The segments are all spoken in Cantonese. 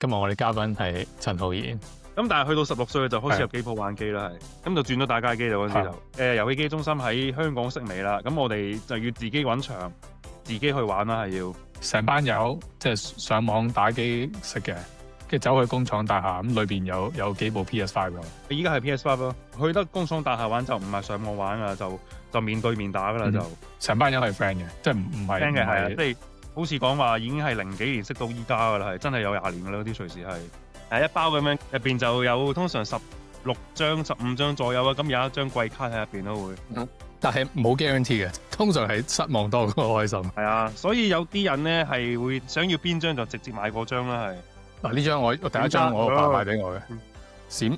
今日我哋嘉賓係陳浩然。咁但係去到16歲就開始入機鋪玩機啦，係咁就轉咗打街機啦嗰陣時就遊戲機中心喺香港式微啦，咁我哋就要自己揾場，自己去玩啦，係要成班友即係上網打機識嘅，跟住走去工廠大廈，咁裏邊有幾部 PS5 咯。依家係 PS5 咯，去得工廠大廈玩就唔係上網玩噶，就面對面打噶啦，就成班友係 friend 嘅，即係唔係 friend 嘅係啊，即係好似講話已經係零幾年識到依家噶啦，係真係有20年噶啦，嗰啲隨時係一包咁樣，入邊就有通常16張、15張左右啊，咁有一張貴卡喺入邊都會。但係冇 guarantee 嘅，通常係失望多過開心。係啊，所以有啲人咧係會想要邊張就直接買嗰張啦，係。嗱呢張我第一張我爸買俾我嘅，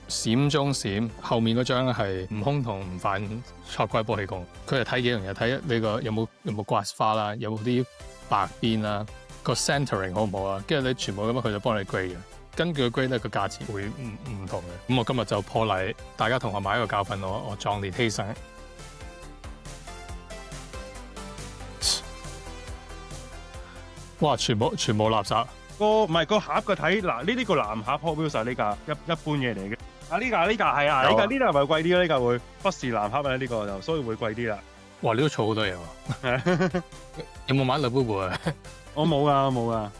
閃中閃，後面嗰張係悟空同悟飯錯怪波氣功。佢係睇幾樣嘢，睇你個有冇刮花啦，有冇啲白邊啦，個 centering 好唔好啊？跟住你全部咁樣佢就幫你 grade 嘅。根據個 grade 咧，個價錢會唔同嘅。咁我今日就破例，大家同學買一個教訓，我壯烈犧牲。哇！全部垃圾。唔係個盒嘅睇嗱，呢啲個藍盒 Hot Wheels 呢架一般嘢嚟嘅。呢架係啊，呢架係咪貴啲咧？呢架會不是藍盒啊，呢個就所以會貴啲啦。哇！你都儲好多嘢喎。有冇買 Labubu 啊？我冇噶。